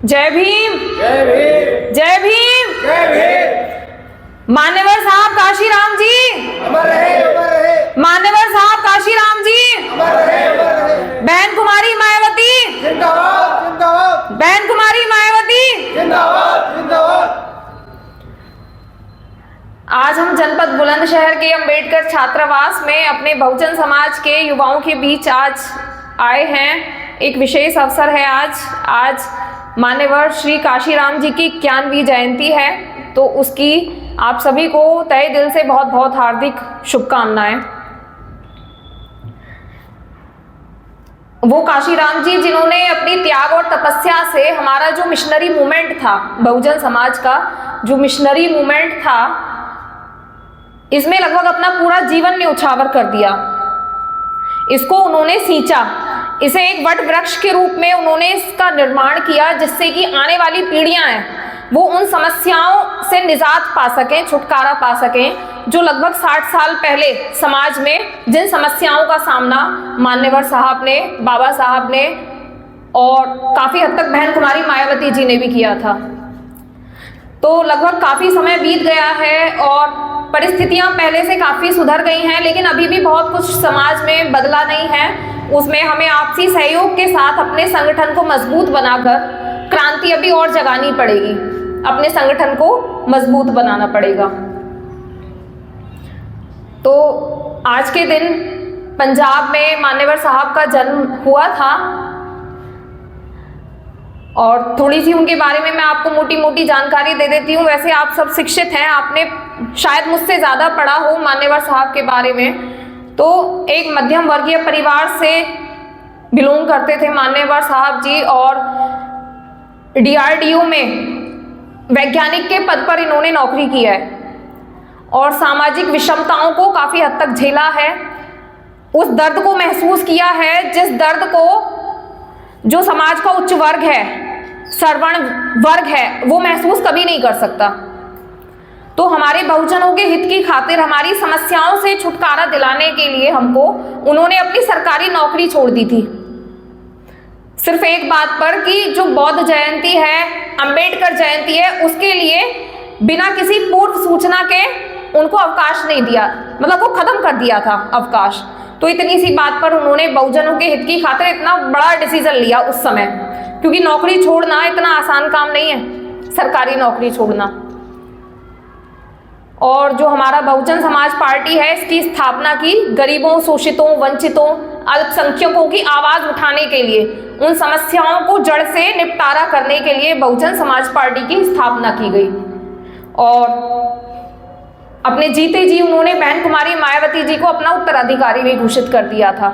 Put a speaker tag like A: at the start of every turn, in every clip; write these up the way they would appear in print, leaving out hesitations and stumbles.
A: जय भीम,
B: जय भीम,
A: जय भीम,
B: जय भीम।
A: मान्यवर साहब काशीराम जी,
B: अमर रहे, अमर रहे,
A: मान्यवर साहब काशीराम जी,
B: अमर रहे, अमर रहे।
A: बहन कुमारी मायावती,
B: जिंदाबाद, जिंदाबाद,
A: बहन कुमारी मायावती।
B: जिंदाबाद, जिंदाबाद।
A: आज हम जनपद बुलंदशहर के अंबेडकर छात्रावास में अपने बहुजन समाज के युवाओं के बीच आज आए हैं। एक विशेष अवसर है आज मान्यवर श्री काशीराम जी की 91वीं जयंती है, तो उसकी आप सभी को तहे दिल से बहुत बहुत हार्दिक शुभकामनाएं। वो काशीराम जी जिन्होंने अपनी त्याग और तपस्या से हमारा जो मिशनरी मूवमेंट था, बहुजन समाज का जो मिशनरी मूवमेंट था, इसमें लगभग अपना पूरा जीवन न्यौछावर कर दिया। इसको उन्होंने सींचा, इसे एक वट वृक्ष के रूप में उन्होंने इसका निर्माण किया, जिससे कि आने वाली पीढ़ियां हैं वो उन समस्याओं से निजात पा सकें, छुटकारा पा सकें, जो लगभग 60 साल पहले समाज में जिन समस्याओं का सामना मान्यवर साहब ने, बाबा साहब ने और काफ़ी हद तक बहन कुमारी मायावती जी ने भी किया था। तो लगभग काफ़ी समय बीत गया है और परिस्थितियां पहले से काफ़ी सुधर गई हैं, लेकिन अभी भी बहुत कुछ समाज में बदला नहीं है। उसमें हमें आपसी सहयोग के साथ अपने संगठन को मजबूत बनाकर क्रांति अभी और जगानी पड़ेगी, अपने संगठन को मजबूत बनाना पड़ेगा। तो आज के दिन पंजाब में मान्यवर साहब का जन्म हुआ था और थोड़ी सी उनके बारे में मैं आपको मोटी मोटी जानकारी दे देती हूँ। वैसे आप सब शिक्षित हैं, आपने शायद मुझसे ज़्यादा पढ़ा हो मान्यवर साहब के बारे में। तो एक मध्यम वर्गीय परिवार से बिलोंग करते थे मान्यवर साहब जी और DRDO में वैज्ञानिक के पद पर इन्होंने नौकरी की है और सामाजिक विषमताओं को काफ़ी हद तक झेला है, उस दर्द को महसूस किया है जिस दर्द को जो समाज का उच्च वर्ग है, सवर्ण वर्ग है, वो महसूस कभी नहीं कर सकता। तो हमारे बहुजनों के हित की खातिर, हमारी समस्याओं से छुटकारा दिलाने के लिए हमको उन्होंने अपनी सरकारी नौकरी छोड़ दी थी, सिर्फ एक बात पर कि जो बौद्ध जयंती है, अंबेडकर जयंती है, उसके लिए बिना किसी पूर्व सूचना के उनको अवकाश नहीं दिया, मतलब वो खत्म कर दिया था अवकाश। तो इतनी सी बात पर उन्होंने बहुजनों के हित की खातिर इतना बड़ा डिसीजन लिया उस समय, क्योंकि नौकरी छोड़ना इतना आसान काम नहीं है, सरकारी नौकरी छोड़ना। और जो हमारा बहुजन समाज पार्टी है, इसकी स्थापना की गरीबों, शोषितों, वंचितों, अल्पसंख्यकों की आवाज उठाने के लिए, उन समस्याओं को जड़ से निपटारा करने के लिए बहुजन समाज पार्टी की स्थापना की गई। और अपने जीते जी उन्होंने बहन कुमारी मायावती जी को अपना उत्तराधिकारी भी घोषित कर दिया था।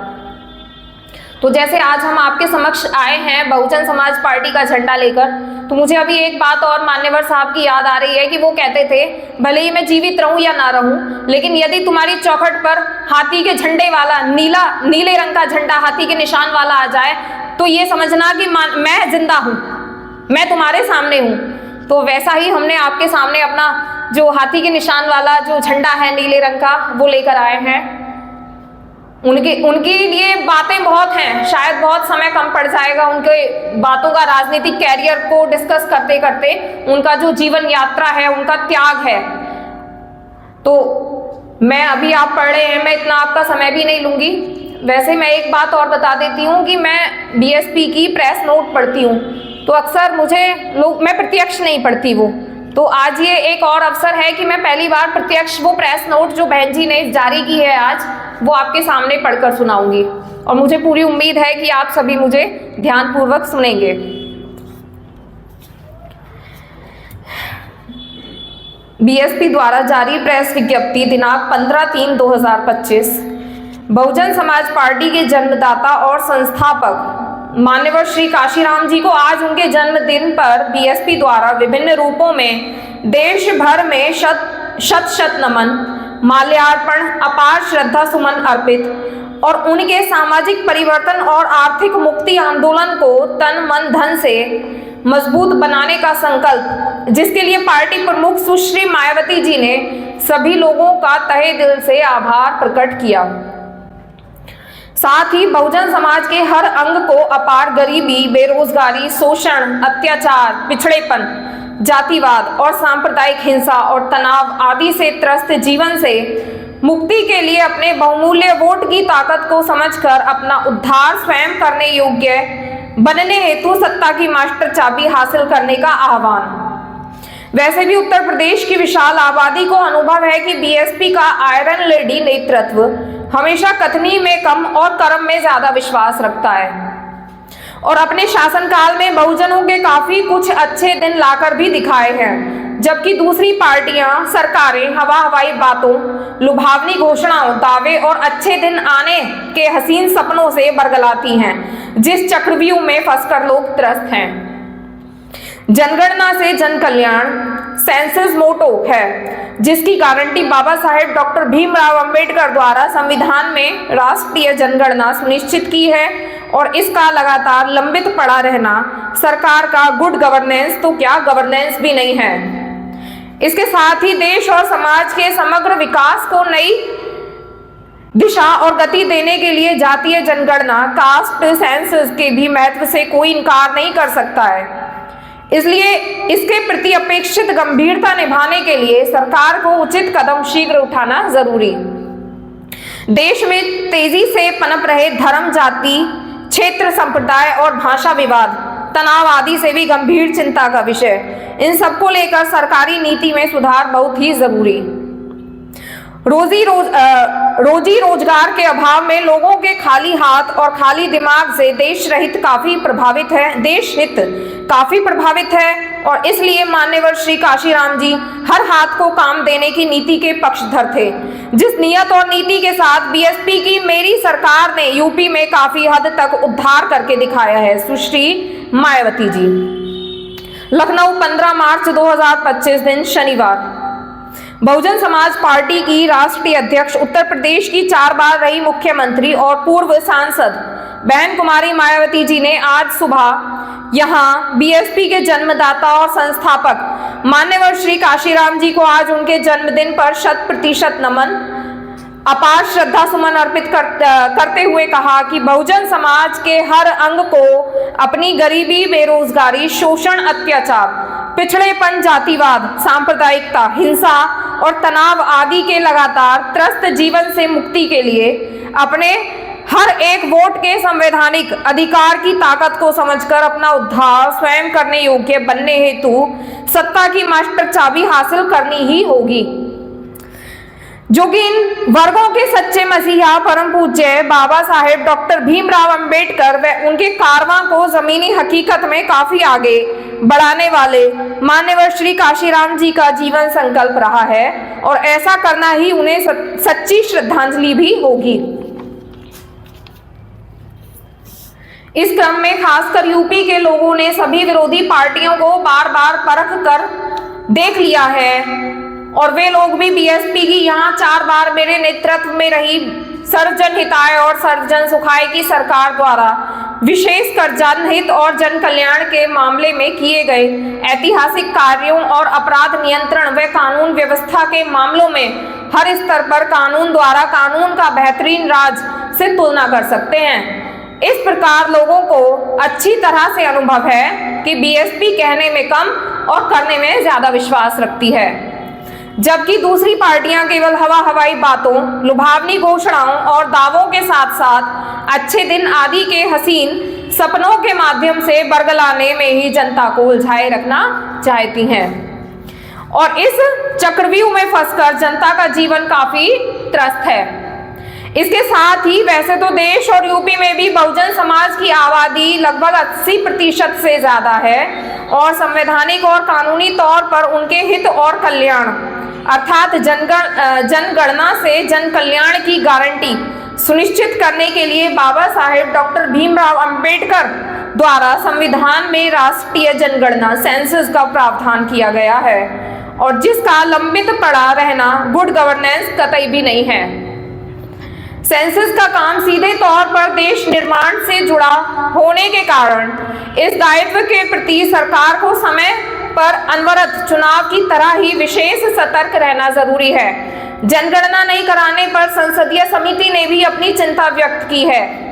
A: तो जैसे आज हम आपके समक्ष आए हैं बहुजन समाज पार्टी का झंडा लेकर, तो मुझे अभी एक बात और मान्यवर साहब की याद आ रही है कि वो कहते थे, भले ही मैं जीवित रहूं या ना रहूं, लेकिन यदि तुम्हारी चौखट पर हाथी के झंडे वाला नीले रंग का झंडा, हाथी के निशान वाला आ जाए, तो ये समझना कि मैं जिंदा हूं, मैं तुम्हारे सामने हूं। तो वैसा ही हमने आपके सामने अपना जो हाथी के निशान वाला जो झंडा है नीले रंग का, वो लेकर आए हैं। उनके लिए बातें बहुत हैं, शायद बहुत समय कम पड़ जाएगा उनके बातों का, राजनीतिक कैरियर को डिस्कस करते करते। उनका जो जीवन यात्रा है, उनका त्याग है, तो मैं अभी आप पढ़ रहे हैं, मैं इतना आपका समय भी नहीं लूंगी। वैसे मैं एक बात और बता देती हूँ कि मैं DSP की प्रेस नोट पढ़ती हूँ, तो अक्सर मैं प्रत्यक्ष नहीं पढ़ती वो, तो आज ये एक और अवसर है कि मैं पहली बार प्रत्यक्ष वो प्रेस नोट जो बहन जी ने जारी की है आज, वो आपके सामने पढ़कर सुनाऊंगी। और मुझे पूरी उम्मीद है कि आप सभी मुझे ध्यानपूर्वक सुनेंगे। BSP द्वारा जारी प्रेस विज्ञप्ति दिनांक 15/3/2025। बहुजन समाज पार्टी के जन्मदाता और संस्थापक मान्यवर श्री काशीराम जी को आज उनके जन्मदिन पर BSP द्वारा विभिन्न रूपों में देश भर में शत नमन, माल्यार्पण, अपार श्रद्धा सुमन अर्पित और उनके सामाजिक परिवर्तन और आर्थिक मुक्ति आंदोलन को तन मन धन से मजबूत बनाने का संकल्प, जिसके लिए पार्टी प्रमुख सुश्री मायावती जी ने सभी लोगों का तहे दिल से आभार प्रकट किया। साथ ही बहुजन समाज के हर अंग को अपार गरीबी, बेरोजगारी, शोषण, अत्याचार, पिछड़ेपन, जातिवाद और सांप्रदायिक हिंसा और तनाव आदि से त्रस्त जीवन से मुक्ति के लिए अपने बहुमूल्य वोट की ताकत को समझकर अपना उद्धार स्वयं करने योग्य बनने हेतु सत्ता की मास्टर चाबी हासिल करने का आह्वान। वैसे भी उत्तर प्रदेश की विशाल आबादी को अनुभव है कि बीएसपी का आयरन लेडी नेतृत्व हमेशा कथनी में कम और कर्म में ज्यादा विश्वास रखता है और अपने शासनकाल में बहुजनों के काफी कुछ अच्छे दिन लाकर भी दिखाए हैं, जबकि दूसरी पार्टियां, सरकारें हवाई बातों, लुभावनी घोषणाओं, दावे और अच्छे दिन आने के हसीन सपनों से बरगलाती हैं, जिस चक्रव्यूह में फंसकर लोग त्रस्त हैं। जनगणना से जन कल्याण सेंसस मोटो है, जिसकी गारंटी बाबा साहेब डॉक्टर भीमराव अंबेडकर द्वारा संविधान में राष्ट्रीय जनगणना सुनिश्चित की है और इसका लगातार लंबित पड़ा रहना सरकार का गुड गवर्नेंस तो क्या गवर्नेंस भी नहीं है। इसके साथ ही देश और समाज के समग्र विकास को नई दिशा और गति देने के लिए जातीय जनगणना कास्ट सेंसस के भी महत्व से कोई इनकार नहीं कर सकता है। इसलिए इसके प्रति अपेक्षित गंभीरता निभाने के लिए सरकार को उचित कदम शीघ्र उठाना जरूरी। देश में तेजी से पनप रहे धर्म, जाति, क्षेत्र, संप्रदाय और भाषा विवाद, तनाव आदि से भी गंभीर चिंता का विषय। इन सबको लेकर सरकारी नीति में सुधार बहुत ही जरूरी। रोजी रोजगार के अभाव में लोगों के खाली हाथ और खाली दिमाग से देश हित काफी प्रभावित है और इसलिए मान्यवर श्री काशीराम जी हर हाथ को काम देने की नीति के पक्षधर थे, जिस नियत और नीति के साथ बीएसपी की मेरी सरकार ने यूपी में काफी हद तक उद्धार करके दिखाया है। सुश्री मायावती जी। लखनऊ 15 मार्च 2025 दिन शनिवार। बहुजन समाज पार्टी की राष्ट्रीय अध्यक्ष, उत्तर प्रदेश की 4 बार रही मुख्यमंत्री और पूर्व सांसद बहन कुमारी मायावती जी ने आज सुबह यहां बीएसपी के जन्मदाता और संस्थापक मान्यवर श्री काशीराम जी को आज उनके जन्मदिन पर 100% नमन, अपार श्रद्धा सुमन अर्पित करते हुए कहा कि बहुजन समाज के हर अंग को अपनी गरीबी, बेरोजगारी, शोषण, अत्याचार, पिछड़ेपन, जातिवाद, सांप्रदायिकता, हिंसा और तनाव आदि के लगातार त्रस्त जीवन से मुक्ति के लिए अपने हर एक वोट के संवैधानिक अधिकार की ताकत को समझकर अपना उद्धार स्वयं करने योग्य बनने हेतु सत्ता की मास्टर चाबी हासिल करनी ही होगी, जो कि इन वर्गों के सच्चे मसीहा परम पूज्य बाबा साहेब डॉक्टर भीमराव अंबेडकर व उनके कारवां को जमीनी हकीकत में काफी आगे बढ़ाने वाले मान्यवर श्री काशीराम जी का जीवन संकल्प रहा है और ऐसा करना ही उन्हें सच्ची श्रद्धांजलि भी होगी। इस क्रम में खासकर यूपी के लोगों ने सभी विरोधी पार्टियों को बार बार परख कर देख लिया है और वे लोग भी बीएसपी की यहाँ 4 बार मेरे नेतृत्व में रही सर्वजन हिताय और सर्वजन सुखाय की सरकार द्वारा विशेषकर जनहित और जन कल्याण के मामले में किए गए ऐतिहासिक कार्यों और अपराध नियंत्रण व कानून व्यवस्था के मामलों में हर स्तर पर कानून द्वारा कानून का बेहतरीन राज से तुलना कर सकते हैं। इस प्रकार लोगों को अच्छी तरह से अनुभव है कि बीएसपी कहने में कम और करने में ज्यादा विश्वास रखती है, जबकि दूसरी पार्टियां केवल हवाई बातों, लुभावनी घोषणाओं और दावों के साथ साथ अच्छे दिन आदि के हसीन सपनों के माध्यम से बरगलाने में ही जनता को उलझाए रखना चाहती हैं और इस चक्रव्यूह में फंसकर जनता का जीवन काफी त्रस्त है। इसके साथ ही वैसे तो देश और यूपी में भी बहुजन समाज की आबादी लगभग 80% से ज्यादा है और संवैधानिक और कानूनी तौर पर उनके हित और कल्याण अर्थात जनगणना से जन कल्याण की गारंटी सुनिश्चित करने के लिए बाबा साहेब डॉक्टर भीमराव अंबेडकर द्वारा संविधान में राष्ट्रीय जनगणना सेंसस का प्रावधान किया गया है और जिसका लंबित पड़ा रहना गुड गवर्नेंस कतई भी नहीं है। सेंसस का काम सीधे तौर पर देश निर्माण से जुड़ा होने के कारण इस दायित्व के प्रति सरकार को समय पर अनवरत चुनाव की तरह ही विशेष सतर्क रहना जरूरी है। जनगणना नहीं कराने पर संसदीय समिति ने भी अपनी चिंता व्यक्त की है।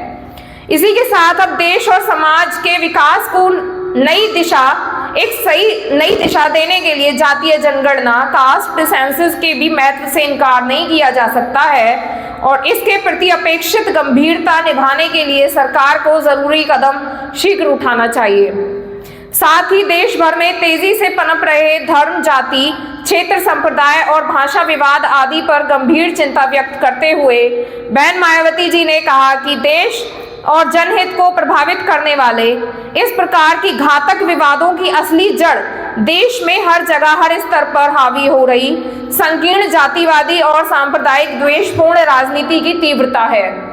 A: इसी के साथ अब देश और समाज के विकास को नई दिशा देने के लिए जातीय जनगणना कास्ट सेंसस के भी महत्व से इनकार नहीं किया जा सकता है और इसके प्रति अपेक्षित गंभीरता निभाने के लिए सरकार को जरूरी कदम शीघ्र उठाना चाहिए। साथ ही देश भर में तेजी से पनप रहे धर्म, जाति, क्षेत्र, संप्रदाय और भाषा विवाद आदि पर गंभीर चिंता व्यक्त करते हुए बहन मायावती जी ने कहा कि देश और जनहित को प्रभावित करने वाले इस प्रकार की घातक विवादों की असली जड़ देश में हर जगह हर स्तर पर हावी हो रही संकीर्ण जातिवादी और सांप्रदायिक द्वेषपूर्ण राजनीति की तीव्रता है।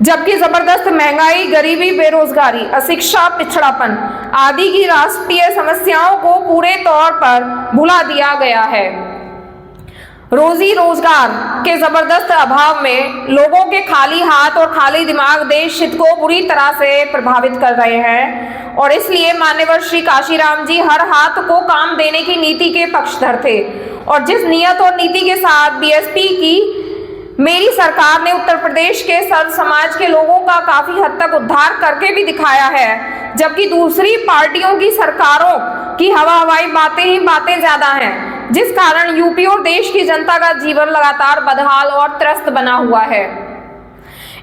A: जबकि जबरदस्त महंगाई, गरीबी, बेरोजगारी, अशिक्षा, पिछड़ापन आदि की राष्ट्रीय समस्याओं को पूरे तौर पर भुला दिया गया है। रोजी रोजगार के जबरदस्त अभाव में लोगों के खाली हाथ और खाली दिमाग देश हित को बुरी तरह से प्रभावित कर रहे हैं और इसलिए मान्यवर श्री काशीराम जी हर हाथ को काम देने की नीति के पक्षधर थे और जिस नियत और नीति के साथ बीएसपी की मेरी सरकार ने उत्तर प्रदेश के सर्व समाज के लोगों का काफी हद तक उद्धार करके भी दिखाया है, जबकि दूसरी पार्टियों की सरकारों की हवाई बातें ही बातें ज्यादा हैं, जिस कारण यूपी और देश की जनता का जीवन लगातार बदहाल और त्रस्त बना हुआ है।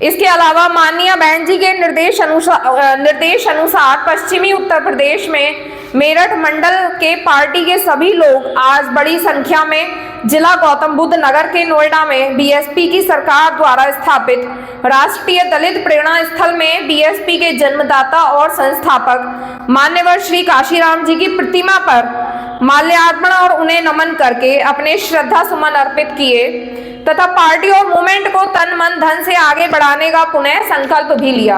A: इसके अलावा माननीय बहन जी के निर्देश अनुसार पश्चिमी उत्तर प्रदेश में मेरठ मंडल के पार्टी के सभी लोग आज बड़ी संख्या में जिला गौतम बुद्ध नगर के नोएडा में बीएसपी की सरकार द्वारा स्थापित राष्ट्रीय दलित प्रेरणा स्थल में बीएसपी के जन्मदाता और संस्थापक मान्यवर श्री काशीराम जी की प्रतिमा पर माल्यार्पण और उन्हें नमन करके अपने श्रद्धा सुमन अर्पित किए तथा पार्टी और मूवमेंट को तन मन धन से आगे बढ़ाने का पुनः संकल्प भी लिया।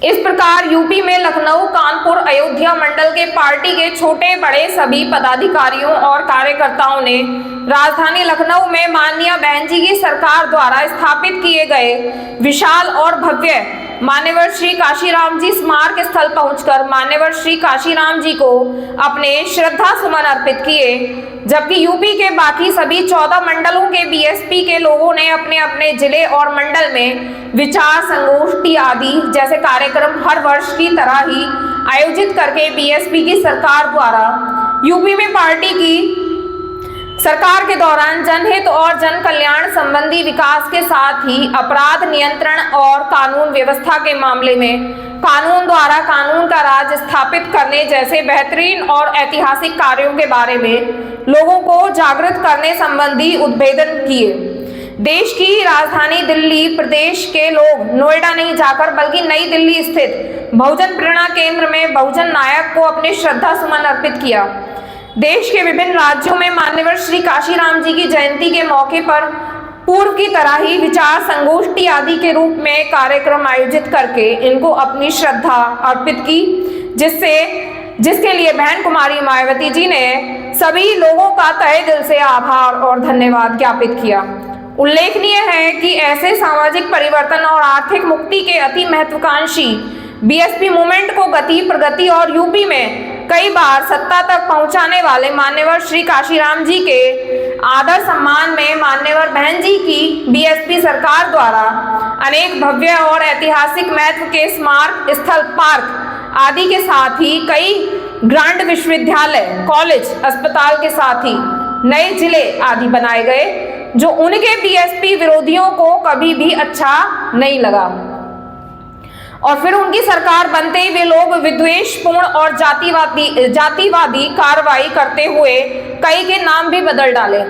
A: इस प्रकार यूपी में लखनऊ, कानपुर, अयोध्या मंडल के पार्टी के छोटे बड़े सभी पदाधिकारियों और कार्यकर्ताओं ने राजधानी लखनऊ में माननीय बहन जी की सरकार द्वारा स्थापित किए गए विशाल और भव्य मान्यवर श्री काशीराम जी स्मारक स्थल पहुंचकर मान्यवर श्री काशीराम जी को अपने श्रद्धा सुमन अर्पित किए, जबकि यूपी के बाकी सभी 14 मंडलों के बीएसपी के लोगों ने अपने अपने जिले और मंडल में विचार संगोष्ठी आदि जैसे कार्यक्रम हर वर्ष की तरह ही आयोजित करके बीएसपी की सरकार द्वारा यूपी में पार्टी की सरकार के दौरान जनहित और जन कल्याण संबंधी विकास के साथ ही अपराध नियंत्रण और कानून व्यवस्था के मामले में कानून द्वारा कानून का राज स्थापित करने जैसे बेहतरीन और ऐतिहासिक कार्यों के बारे में लोगों को जागृत करने संबंधी उद्बोधन किए। देश की राजधानी दिल्ली प्रदेश के लोग नोएडा नहीं जाकर बल्कि नई दिल्ली स्थित बहुजन प्रेरणा केंद्र में बहुजन नायक को अपने श्रद्धा सुमन अर्पित किया। देश के विभिन्न राज्यों में मान्यवर श्री काशीराम जी की जयंती के मौके पर पूर्व की तरह ही विचार संगोष्ठी आदि के रूप में कार्यक्रम आयोजित करके इनको अपनी श्रद्धा अर्पित की, जिसके लिए बहन कुमारी मायावती जी ने सभी लोगों का तहे दिल से आभार और धन्यवाद ज्ञापित किया। उल्लेखनीय है कि ऐसे सामाजिक परिवर्तन और आर्थिक मुक्ति के अति महत्वाकांक्षी बीएसपी मूवमेंट को गति प्रगति और यूपी में कई बार सत्ता तक पहुंचाने वाले मान्यवर श्री काशीराम जी के आदर सम्मान में मान्यवर बहन जी की बीएसपी सरकार द्वारा अनेक भव्य और ऐतिहासिक महत्व के स्मारक स्थल, पार्क आदि के साथ ही कई ग्रांड विश्वविद्यालय, कॉलेज, अस्पताल के साथ ही नए जिले आदि बनाए गए, जो उनके बीएसपी विरोधियों को कभी भी अच्छा नहीं लगा और फिर उनकी सरकार बनते ही वे लोग विद्वेषपूर्ण और जातिवादी कार्रवाई करते हुए कई के नाम भी बदल डाले।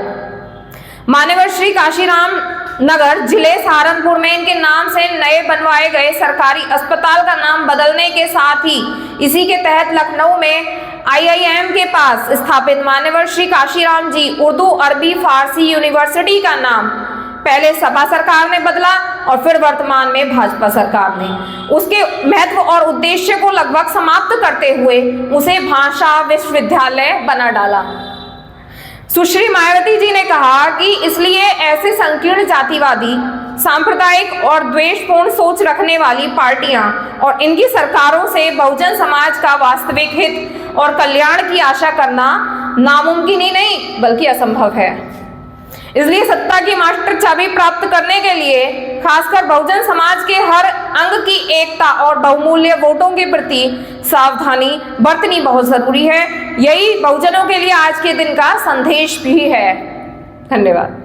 A: मान्यवर श्री काशीराम नगर जिले सहारनपुर में इनके नाम से नए बनवाए गए सरकारी अस्पताल का नाम बदलने के साथ ही इसी के तहत लखनऊ में IIM के पास स्थापित मान्यवर श्री काशीराम जी उर्दू अरबी फारसी यूनिवर्सिटी का नाम पहले सपा सरकार ने बदला और फिर वर्तमान में भाजपा सरकार ने उसके महत्व और उद्देश्य को लगभग समाप्त करते हुए उसे भाषा विश्वविद्यालय बना डाला। सुश्री मायावती जी ने कहा कि इसलिए ऐसे संकीर्ण जातिवादी, सांप्रदायिक और द्वेषपूर्ण सोच रखने वाली पार्टियां और इनकी सरकारों से बहुजन समाज का वास्तविक हित और कल्याण की आशा करना नामुमकिन ही नहीं बल्कि असंभव है। इसलिए सत्ता की मास्टर चाबी प्राप्त करने के लिए खासकर बहुजन समाज के हर अंग की एकता और बहुमूल्य वोटों के प्रति सावधानी बरतनी बहुत जरूरी है। यही बहुजनों के लिए आज के दिन का संदेश भी है। धन्यवाद।